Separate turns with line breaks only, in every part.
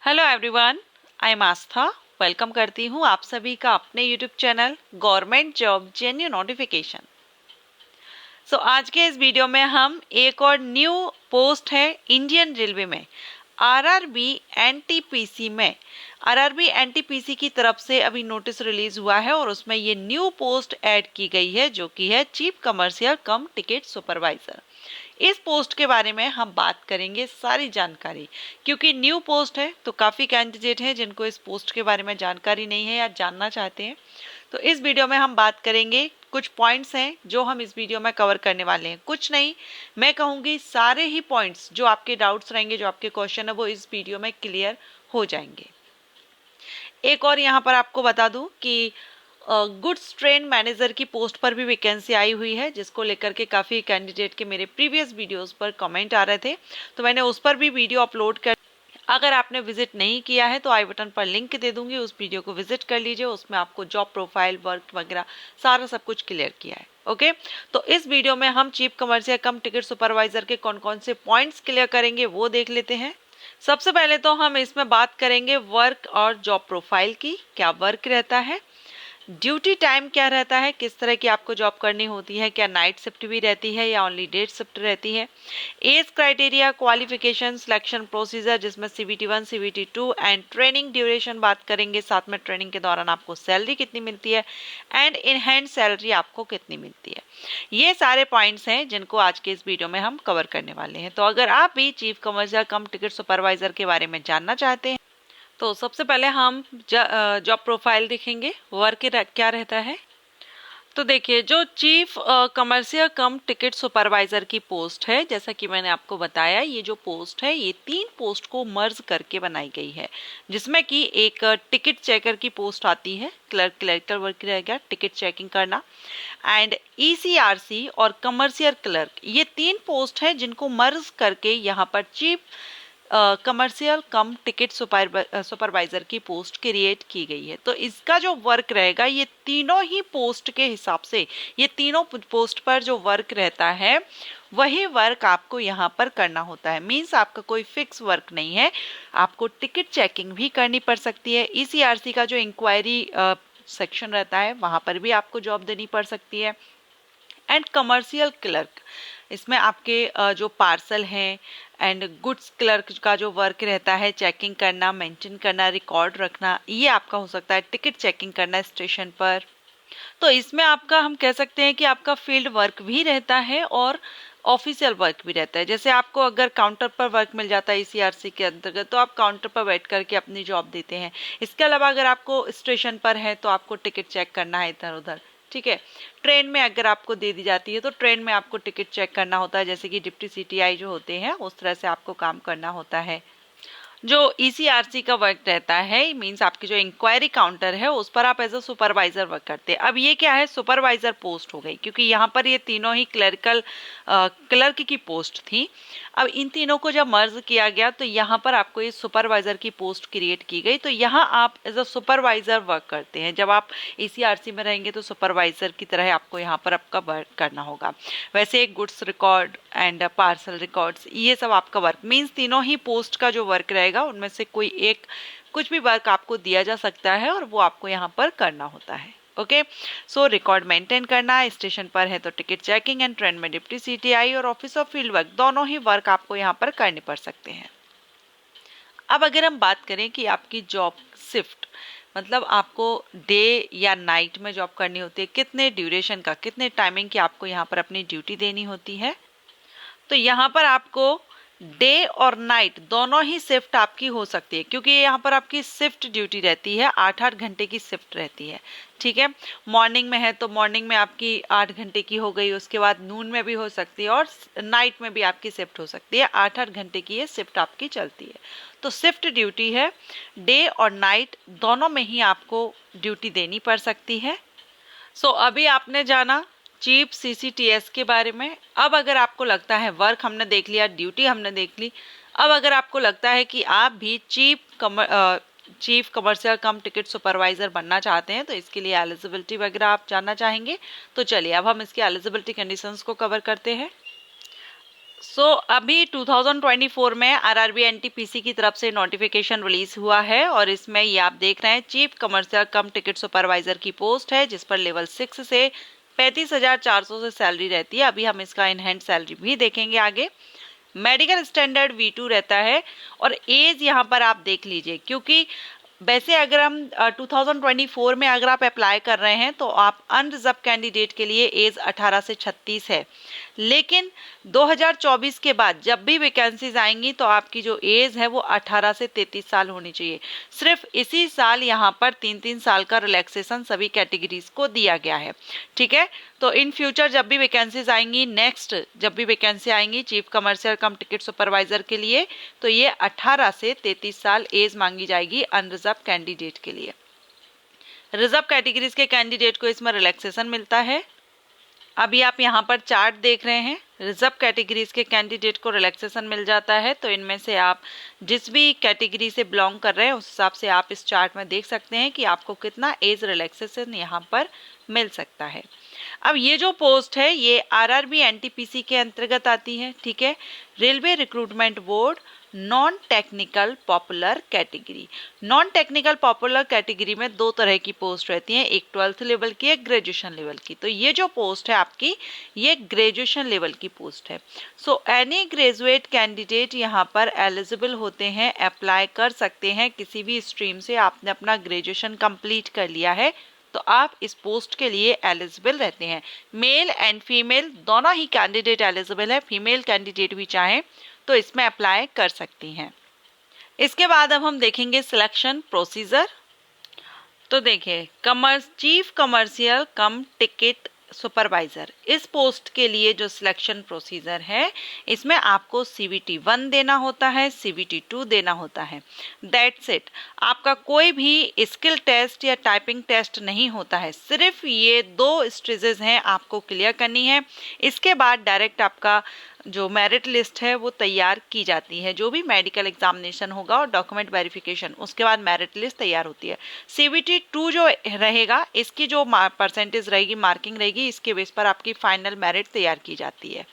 Hello everyone, I am Aastha. Welcome करती हूँ आप सभी का अपने YouTube channel government job जेन्यू notification. आज के इस वीडियो में हम एक और न्यू पोस्ट है इंडियन रेलवे में आरआरबी एनटीपीसी में। आरआरबी एनटीपीसी की तरफ से अभी नोटिस रिलीज हुआ है और उसमें ये न्यू पोस्ट ऐड की गई है जो कि है चीफ कमर्शियल कम टिकट सुपरवाइजर। इस पोस्ट के बारे में हम बात करेंगे सारी जानकारी, क्योंकि न्यू पोस्ट है तो काफ़ी कैंडिडेट हैं जिनको इस पोस्ट के बारे में जानकारी नहीं है या जानना चाहते हैं। तो इस वीडियो में हम बात करेंगे, कुछ पॉइंट्स हैं जो हम इस वीडियो में कवर करने वाले हैं। कुछ नहीं, मैं कहूँगी सारे ही पॉइंट्स जो आपके डाउट्स रहेंगे, जो आपके क्वेश्चन है, वो इस वीडियो में क्लियर हो जाएंगे। एक और यहाँ पर आपको बता दूं कि गुड्स ट्रेन मैनेजर की पोस्ट पर भी वैकेंसी आई हुई है, जिसको लेकर के काफ़ी कैंडिडेट के मेरे प्रीवियस वीडियोस पर कमेंट आ रहे थे, तो मैंने उस पर भी वीडियो अपलोड कर। अगर आपने विजिट नहीं किया है तो आई बटन पर लिंक दे दूंगी, उस वीडियो को विजिट कर लीजिए। उसमें आपको जॉब प्रोफाइल, वर्क वगैरह सारा सब कुछ क्लियर किया है। ओके, तो इस वीडियो में हम चीफ कमर्शियल कम टिकट सुपरवाइजर के कौन कौन से पॉइंट्स क्लियर करेंगे वो देख लेते हैं। सबसे पहले तो हम इसमें बात करेंगे वर्क और जॉब प्रोफाइल की। क्या वर्क रहता है, ड्यूटी टाइम क्या रहता है, किस तरह की आपको जॉब करनी होती है, क्या नाइट शिफ्ट भी रहती है या ओनली डे शिफ्ट रहती है, age criteria, qualification, selection procedure जिसमें CVT1 CVT2 and training duration बात करेंगे। साथ में ट्रेनिंग के दौरान आपको सैलरी कितनी मिलती है एंड इन हैंड सैलरी आपको कितनी मिलती है। ये सारे पॉइंट्स हैं जिनको आज के इस वीडियो में हम कवर करने वाले हैं। तो अगर आप भी चीफ कमर्शियल कम टिकट सुपरवाइजर के बारे में जानना चाहते हैं तो सबसे पहले हम जॉब प्रोफाइल देखेंगे, वर्क क्या रहता है। तो देखिए, जो चीफ कमर्शियल कम टिकट सुपरवाइजर की पोस्ट है, जैसा कि मैंने आपको बताया, ये जो पोस्ट है ये 3 पोस्ट को मर्ज करके बनाई गई है, जिसमें कि एक टिकट चेकर की पोस्ट आती है, क्लर्कल वर्क रहेगा, टिकट चेकिंग करना, एंड ECRC और कमर्शियल क्लर्क, ये 3 पोस्ट है जिनको मर्ज करके यहाँ पर चीफ कमर्शियल कम टिकट सुपरवाइजर की पोस्ट क्रिएट की गई है। तो इसका जो वर्क रहेगा, ये तीनों ही पोस्ट के हिसाब से, ये तीनों पोस्ट पर जो वर्क रहता है वही वर्क आपको यहाँ पर करना होता है। मींस आपका कोई फिक्स वर्क नहीं है, आपको टिकट चेकिंग भी करनी पड़ सकती है। ECRC का जो इंक्वायरी सेक्शन रहता है वहाँ पर भी आपको जॉब देनी पड़ सकती है। एंड कमर्शियल क्लर्क, इसमें आपके जो पार्सल हैं एंड गुड्स क्लर्क का जो वर्क रहता है, चेकिंग करना, मेंटेन करना, रिकॉर्ड रखना, ये आपका हो सकता है। टिकट चेकिंग करना स्टेशन पर, तो इसमें आपका, हम कह सकते हैं कि आपका फील्ड वर्क भी रहता है और ऑफिशियल वर्क भी रहता है। जैसे आपको अगर काउंटर पर वर्क मिल जाता है ECRC के अंतर्गत, तो आप काउंटर पर बैठ करके अपनी जॉब देते हैं। इसके अलावा अगर आपको स्टेशन पर है तो आपको टिकट चेक करना है इधर उधर, ठीक है। ट्रेन में अगर आपको दे दी जाती है तो ट्रेन में आपको टिकट चेक करना होता है, जैसे कि डिप्टी CTI जो होते हैं उस तरह से आपको काम करना होता है। जो ECRC का वर्क रहता है, मींस आपकी जो इंक्वायरी काउंटर है उस पर आप एज अ सुपरवाइजर वर्क करते हैं। अब ये क्या है, सुपरवाइजर पोस्ट हो गई, क्योंकि यहाँ पर ये तीनों ही क्लर्क की पोस्ट थी। अब इन तीनों को जब मर्ज किया गया तो यहाँ पर आपको ये सुपरवाइजर की पोस्ट क्रिएट की गई। तो यहाँ आप एज अ सुपरवाइजर वर्क करते हैं। जब आप ECRC में रहेंगे तो सुपरवाइजर की तरह आपको यहाँ पर आपका वर्क करना होगा। वैसे goods record and parcel records, ये सब आपका वर्क, मींस तीनों ही पोस्ट का जो वर्क रहेगा उनमें से कोई एक, कुछ भी वर्क आपको दिया जा सकता है और वो आपको यहाँ पर करना होता है। ओके, सो रिकॉर्ड मेंटेन करना, स्टेशन पर है तो टिकट चेकिंग एंड ट्रेन में डिप्टी CTI और ऑफिस ऑफ फील्ड वर्क, दोनों ही वर्क आपको यहाँ पर करने पड़ सकते हैं। अब अगर हम बात करें कि आपकी जॉब शिफ्ट, मतलब आपको डे या नाइट में जॉब करनी होती है, कितने ड्यूरेशन का, कितने टाइमिंग की आपको यहाँ पर अपनी ड्यूटी देनी होती है, तो यहाँ पर आपको डे और नाइट दोनों ही शिफ्ट आपकी हो सकती है, क्योंकि यहाँ पर आपकी शिफ्ट ड्यूटी रहती है, 8-8 घंटे की शिफ्ट रहती है, ठीक है। मॉर्निंग में है तो मॉर्निंग में आपकी 8 घंटे की हो गई, उसके बाद नून में भी हो सकती है और नाइट में भी आपकी शिफ्ट हो सकती है। 8-8 घंटे की ये शिफ्ट आपकी चलती है। तो शिफ्ट ड्यूटी है, डे और नाइट दोनों में ही आपको ड्यूटी देनी पड़ सकती है। अभी आपने जाना चीफ CCTS के बारे में। अब अगर आपको लगता है, वर्क हमने देख लिया, ड्यूटी हमने देख ली, अब अगर आपको लगता है कि आप भी चीफ कमर्शियल कम टिकट सुपरवाइजर बनना चाहते हैं, तो इसके लिए एलिजिबिलिटी वगैरह आप जानना चाहेंगे, तो चलिए अब हम इसके एलिजिबिलिटी कंडीशंस को कवर करते हैं। अभी 2024 में आरआरबी एनटीपीसी की तरफ से नोटिफिकेशन रिलीज हुआ है और इसमें ये आप देख रहे हैं चीफ कमर्शियल कम टिकट सुपरवाइजर की पोस्ट है, जिस पर लेवल 6 से 35,400 से सैलरी रहती है। अभी हम इसका इन हैंड सैलरी भी देखेंगे आगे। मेडिकल स्टैंडर्ड V2 रहता है और एज यहाँ पर आप देख लीजिए, क्योंकि वैसे अगर हम 2024 में अगर आप अप्लाई कर रहे हैं तो आप अनरिजर्व कैंडिडेट के लिए एज 18 से 36 है, लेकिन 2024 के बाद जब भी वैकेंसीज आएंगी तो आपकी जो एज है वो 18 से 33 साल होनी चाहिए। सिर्फ इसी साल यहाँ पर 3-3 साल का रिलैक्सेशन सभी कैटेगरीज को दिया गया है, ठीक है। तो इन फ्यूचर जब भी वैकेंसीज आएंगी, नेक्स्ट जब भी वैकेंसी आएंगी चीफ कमर्शियल कम टिकट सुपरवाइजर के लिए, तो ये 18 से 33 साल एज मांगी जाएगी अनरिजर्व कैंडिडेट के लिए। रिजर्व कैटेगरीज के कैंडिडेट को इसमें रिलैक्सेशन मिलता है। अभी आप यहाँ पर चार्ट देख रहे हैं, रिजर्व कैटेगरीज के कैंडिडेट को रिलैक्सेशन मिल जाता है। तो इनमें से आप जिस भी कैटेगरी से बिलोंग कर रहे हैं उस हिसाब से आप इस चार्ट में देख सकते हैं कि आपको कितना एज रिलैक्सेशन यहाँ पर मिल सकता है। अब ये जो पोस्ट है ये आरआरबी एनटीपीसी के अंतर्गत आती है, ठीक है। Railway recruitment board non technical popular category. Non technical popular category में दो तरह की पोस्ट रहती हैं, एक 12th लेवल की, एक ग्रेजुएशन लेवल की। तो ये जो पोस्ट है आपकी, ये ग्रेजुएशन लेवल की पोस्ट है। सो एनी ग्रेजुएट कैंडिडेट यहाँ पर एलिजिबल होते हैं, अप्लाई कर सकते हैं। किसी भी स्ट्रीम से आपने अपना ग्रेजुएशन कंप्लीट कर लिया है तो आप इस पोस्ट के लिए एलिजिबल रहते हैं। मेल एंड फीमेल दोनों ही कैंडिडेट एलिजिबल है। फीमेल कैंडिडेट भी चाहें तो इसमें अप्लाई कर सकती हैं। इसके बाद अब हम देखेंगे सिलेक्शन प्रोसीजर। तो देखिए, चीफ कमर्शियल कम टिकट सुपरवाइजर, इस पोस्ट के लिए जो सिलेक्शन प्रोसीजर है इसमें आपको CVT 1 देना होता है, CVT 2 देना होता है। That's it. आपका कोई भी स्किल टेस्ट या टाइपिंग टेस्ट नहीं होता है, सिर्फ ये 2 स्टेजेस हैं आपको क्लियर करनी है। इसके बाद डायरेक्ट आपका जो मेरिट लिस्ट है वो तैयार की जाती है, जो भी मेडिकल एग्जामिनेशन होगा और डॉक्यूमेंट वेरिफिकेशन, उसके बाद मेरिट लिस्ट तैयार होती है। CVT 2 जो रहेगा, इसकी जो परसेंटेज रहेगी, मार्किंग रहेगी, इसके बेस पर आपकी फाइनल मेरिट तैयार की जाती है।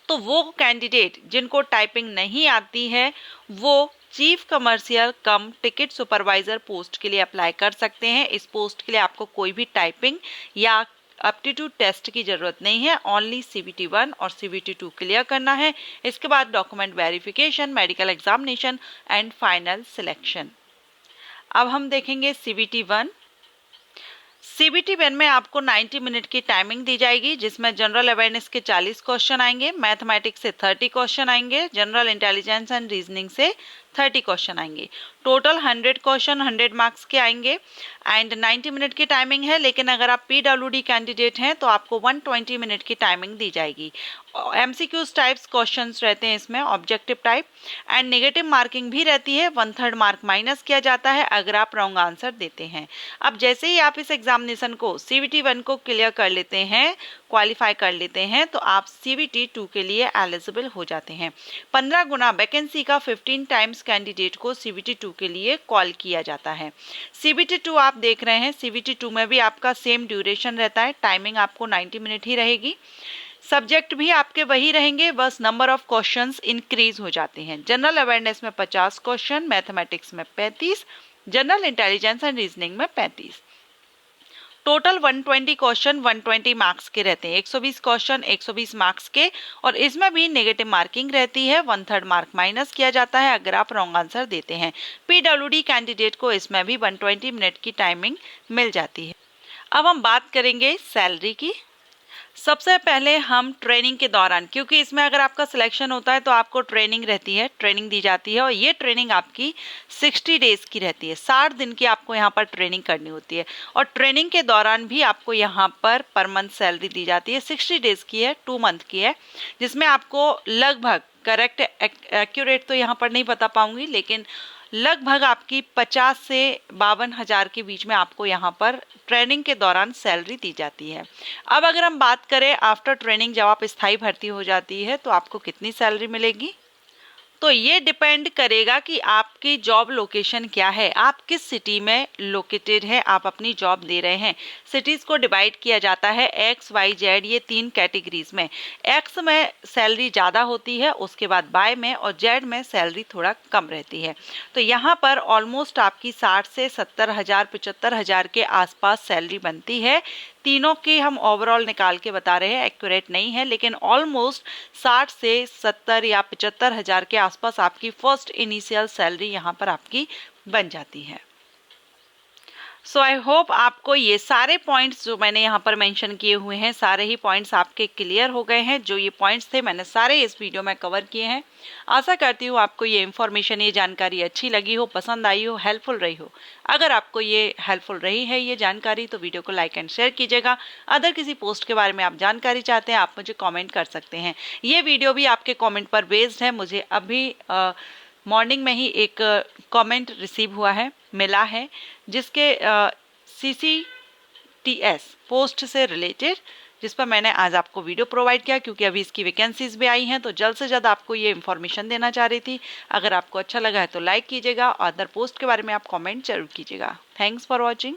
तो वो कैंडिडेट जिनको टाइपिंग नहीं आती है वो चीफ कमर्शियल कम टिकट सुपरवाइजर पोस्ट के लिए अप्लाई कर सकते हैं। इस पोस्ट के लिए आपको कोई भी टाइपिंग या एप्टीट्यूड टेस्ट की जरूरत नहीं है, ओनली CVT 1 और CVT 2 क्लियर करना है। इसके बाद document verification, medical examination and final selection. अब हम देखेंगे CVT 1। CVT 1 में आपको 90 मिनट की टाइमिंग दी जाएगी, जिसमें जनरल अवेयरनेस के 40 क्वेश्चन आएंगे, मैथमेटिक्स से 30 क्वेश्चन आएंगे, जनरल इंटेलिजेंस एंड रीजनिंग से 30 क्वेश्चन आएंगे। टोटल 100 क्वेश्चन 100 मार्क्स के आएंगे एंड 90 मिनट की टाइमिंग है। लेकिन अगर आप PWD कैंडिडेट हैं तो आपको 120 मिनट की टाइमिंग दी जाएगी। MCQs टाइप्स क्वेश्चंस रहते हैं इसमें, objective type, and negative marking भी रहती है। 1/3 मार्क माइनस किया जाता है अगर आप रॉन्ग आंसर देते हैं। अब जैसे ही आप इस एग्जामिनेशन को CVT 1 को क्लियर कर लेते हैं, क्वालिफाई कर लेते हैं, तो आप CVT 2 के लिए एलिजिबल हो जाते हैं। 15 गुना वैकेंसी का 15 टाइम्स कैंडिडेट को CVT 2 के लिए कॉल किया जाता है। CVT 2 आप देख रहे हैं, CVT 2 में भी आपका सेम ड्यूरेशन रहता है, टाइमिंग आपको 90 मिनट ही रहेगी। सब्जेक्ट भी आपके वही रहेंगे, बस नंबर ऑफ क्वेश्चंस इंक्रीज हो जाते हैं। जनरल अवेयरनेस में 50 क्वेश्चन, मैथमेटिक्स में 35, जनरल इंटेलिजेंस एंड रीजनिंग में 35। टोटल 120 क्वेश्चन 120 मार्क्स के रहते हैं, 120 क्वेश्चन 120 मार्क्स के, और इसमें भी नेगेटिव मार्किंग रहती है। 1/3 मार्क माइनस किया जाता है अगर आप रॉन्ग आंसर देते हैं। PWD कैंडिडेट को इसमें भी 120 मिनट की टाइमिंग मिल जाती है। अब हम बात करेंगे सैलरी की। सबसे पहले हम ट्रेनिंग के दौरान, क्योंकि इसमें अगर आपका सिलेक्शन होता है तो आपको ट्रेनिंग रहती है, ट्रेनिंग दी जाती है, और ये ट्रेनिंग आपकी 60 डेज की रहती है। 60 दिन की आपको यहाँ पर ट्रेनिंग करनी होती है, और ट्रेनिंग के दौरान भी आपको यहाँ पर मंथ सैलरी दी जाती है। 60 डेज की है, 2 मंथ की है, जिसमें आपको लगभग, करेक्ट एक्यूरेट तो यहाँ पर नहीं बता पाऊंगी, लेकिन लगभग आपकी 50 से 52 हज़ार के बीच में आपको यहाँ पर ट्रेनिंग के दौरान सैलरी दी जाती है। अब अगर हम बात करें आफ्टर ट्रेनिंग, जब आप स्थायी भर्ती हो जाती है तो आपको कितनी सैलरी मिलेगी, तो ये डिपेंड करेगा कि आपकी जॉब लोकेशन क्या है, आप किस सिटी में लोकेटेड है, आप अपनी जॉब दे रहे हैं। सिटीज़ को डिवाइड किया जाता है एक्स वाई जेड ये 3 कैटेगरीज में। एक्स में सैलरी ज़्यादा होती है, उसके बाद वाई में और जेड में सैलरी थोड़ा कम रहती है। तो यहाँ पर ऑलमोस्ट आपकी 60 से 70,000 75,000 के आसपास सैलरी बनती है। तीनों की हम ओवरऑल निकाल के बता रहे हैं, एक्यूरेट नहीं है, लेकिन ऑलमोस्ट 60 से 70 या 75,000 के आसपास आपकी फर्स्ट इनिशियल सैलरी यहाँ पर आपकी बन जाती है। सो आई होप आपको ये सारे पॉइंट्स जो मैंने यहाँ पर मेंशन किए हुए हैं, सारे ही पॉइंट्स आपके क्लियर हो गए हैं। जो ये पॉइंट्स थे मैंने सारे इस वीडियो में कवर किए हैं। आशा करती हूँ आपको ये इन्फॉर्मेशन, ये जानकारी अच्छी लगी हो, पसंद आई हो, हेल्पफुल रही हो। अगर आपको ये हेल्पफुल रही है ये जानकारी तो वीडियो को लाइक एंड शेयर कीजिएगा। अदर किसी पोस्ट के बारे में आप जानकारी चाहते हैं आप मुझे कॉमेंट कर सकते हैं। ये वीडियो भी आपके कॉमेंट पर बेस्ड है। मुझे अभी मॉर्निंग में ही एक कमेंट रिसीव हुआ है, मिला है, जिसके CCTS पोस्ट से रिलेटेड, जिस पर मैंने आज आपको वीडियो प्रोवाइड किया क्योंकि अभी इसकी वैकेंसीज भी आई हैं, तो जल्द से जल्द आपको ये इन्फॉर्मेशन देना चाह रही थी। अगर आपको अच्छा लगा है तो लाइक कीजिएगा और अदर पोस्ट के बारे में आप कमेंट जरूर कीजिएगा। Thanks for watching.